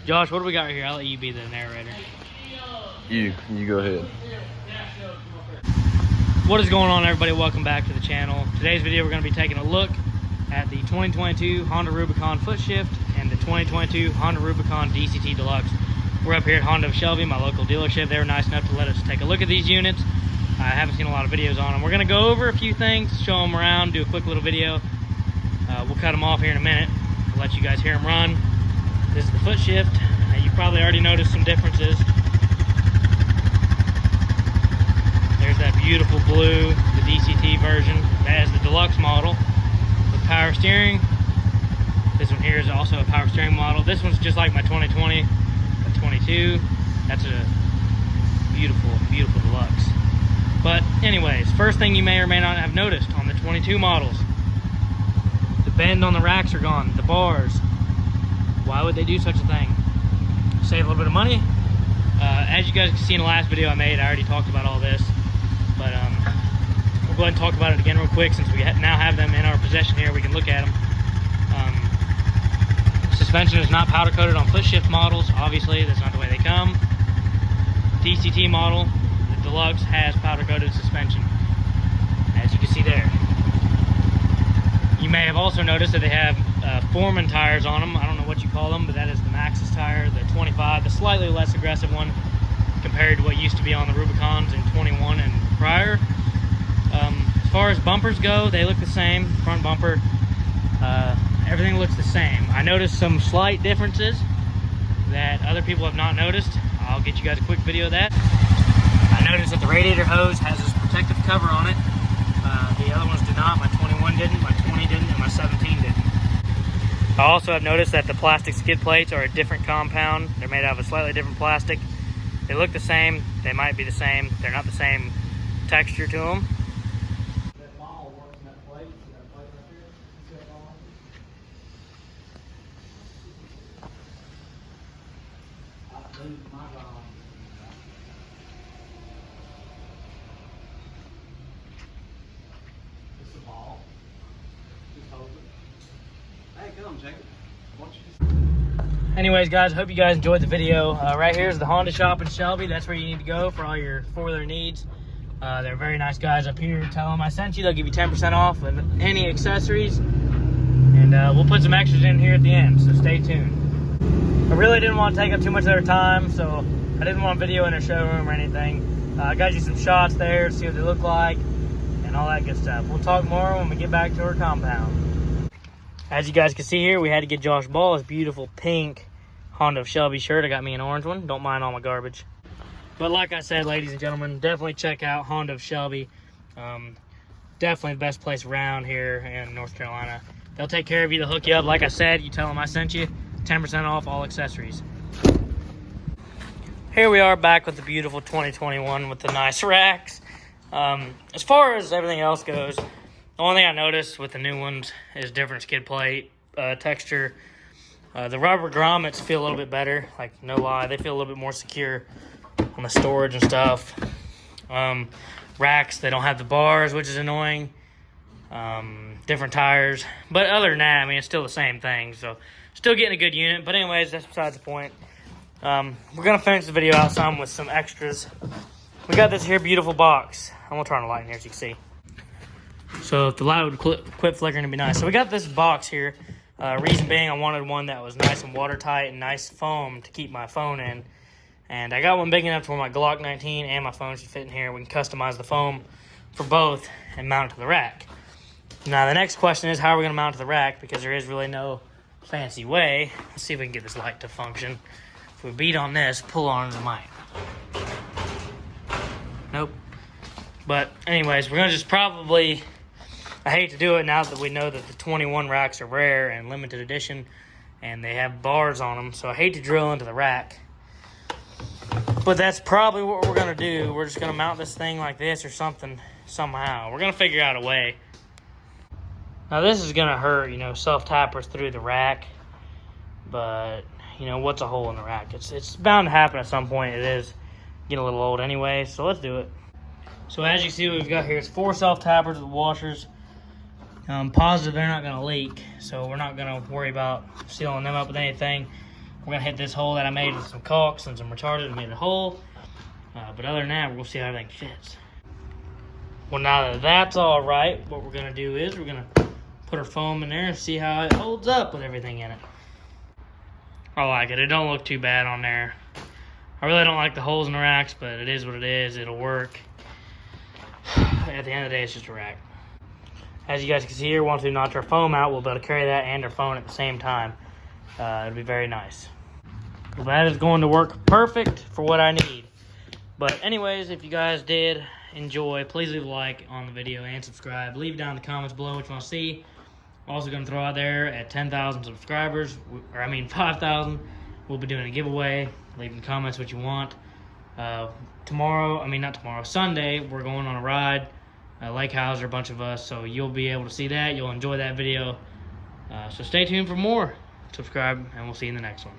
Josh, what do we got right here? I'll let you be the narrator. You go ahead. What is going on, everybody? Welcome back to the channel. Today's video, we're going to be taking a look at the 2022 Honda Rubicon foot shift and the 2022 Honda Rubicon DCT Deluxe. We're up here at Honda of Shelby, my local dealership. They were nice enough to let us take a look at these units. I haven't seen a lot of videos on them. We're going to go over a few things, show them around, do a quick little video. We'll cut them off here in a minute. I'll let you guys hear them run. This is the foot shift. You probably already noticed some differences. There's that beautiful blue, the DCT version. That is the deluxe model with power steering. This one here is also a power steering model. This one's just like my 2020, a 22. That's a beautiful, beautiful deluxe. But anyways, first thing you may or may not have noticed on the 22 models, the bend on the racks are gone, the bars. Why would they do such a thing? Save a little bit of money. As you guys can see in the last video I made, I already talked about all this. But we'll go ahead and talk about it again real quick since we now have them in our possession here. We can look at them. Suspension is not powder coated on foot shift models. Obviously, that's not the way they come. DCT model, the Deluxe, has powder coated suspension, as you can see there. You may have also noticed that they have Foreman tires on them. I don't know what you call them, but that is the Maxxis tire, the 25, the slightly less aggressive one compared to what used to be on the Rubicons in 21 and prior. As far as bumpers go, they look the same. Front bumper, everything looks the same. I noticed some slight differences that other people have not noticed. I'll get you guys a quick video of that. I noticed that the radiator hose has this protective cover on it. The other ones do not. My 21 didn't, my 20 didn't, and my 17 didn't. I also have noticed that the plastic skid plates are a different compound. They're made out of a slightly different plastic. They look the same. They might be the same. They're not the same texture to them. That ball works in that plate. See that plate right there? See that ball? I believe my ball. It's the ball. Just hold it. Hey, come, Jacob. Anyways, guys, hope you guys enjoyed the video. Right here is the Honda shop in Shelby. That's where you need to go for all your four-wheeler needs. They're very nice guys up here. Tell them I sent you. They'll give you 10% off of any accessories. And we'll put some extras in here at the end, so stay tuned. I really didn't want to take up too much of their time, so I didn't want video in their showroom or anything. I got you some shots there to see what they look like and all that good stuff. We'll talk more when we get back to our compound. As you guys can see here, we had to get Josh Ball his beautiful pink Honda of Shelby shirt. I got me an orange one. Don't mind all my garbage. But like I said, ladies and gentlemen, definitely check out Honda of Shelby. Definitely the best place around here in North Carolina. They'll take care of you. They'll hook you up. Like I said, you tell them I sent you. 10% off all accessories. Here we are back with the beautiful 2021 with the nice racks. As far as everything else goes, the only thing I noticed with the new ones is different skid plate texture. The rubber grommets feel a little bit better, like no lie. They feel a little bit more secure on the storage and stuff. Racks, they don't have the bars, which is annoying. Different tires. But other than that, I mean, it's still the same thing. So still getting a good unit. But anyways, that's besides the point. We're going to finish the video out some with some extras. We got this here beautiful box. I'm going to turn the light in here so you can see. So if the light would quit flickering, it'd be nice. So we got this box here. Reason being, I wanted one that was nice and watertight and nice foam to keep my phone in. And I got one big enough to where my Glock 19 and my phone should fit in here. We can customize the foam for both and mount it to the rack. Now the next question is, how are we going to mount it to the rack? Because there is really no fancy way. Let's see if we can get this light to function. If we beat on this, pull on the mic. Nope. But anyways, we're going to just probably... I hate to do it now that we know that the 21 racks are rare and limited edition, and they have bars on them, so I hate to drill into the rack. But that's probably what we're going to do. We're just going to mount this thing like this or something, somehow. We're going to figure out a way. Now this is going to hurt, you know, self-tappers through the rack, but, you know, what's a hole in the rack? It's bound to happen at some point. It is getting a little old anyway, so let's do it. So as you see, what we've got here is 4 self-tappers with washers. Positive they're not going to leak, so we're not going to worry about sealing them up with anything. We're gonna hit this hole that I made with some caulks and some retardant and made a hole. But other than that, we'll see how everything fits. Well, now that that's all right, what we're gonna do is we're gonna put our foam in there and see how it holds up with everything in it. I like it. It don't look too bad on there. I really don't like the holes in the racks, but it is what it is. It'll work. At the end of the day, it's just a rack. As you guys can see here, once we notch our foam out, we'll be able to carry that and our phone at the same time. It'll be very nice. Well, that is going to work perfect for what I need. But anyways, if you guys did enjoy, please leave a like on the video and subscribe. Leave down in the comments below what you want to see. I'm also going to throw out there at 10,000 subscribers, 5,000, we'll be doing a giveaway. Leave in the comments what you want. Sunday, we're going on a ride. Lake Hauser, a bunch of us, so you'll be able to see that. You'll enjoy that video. So stay tuned for more. Subscribe, and we'll see you in the next one.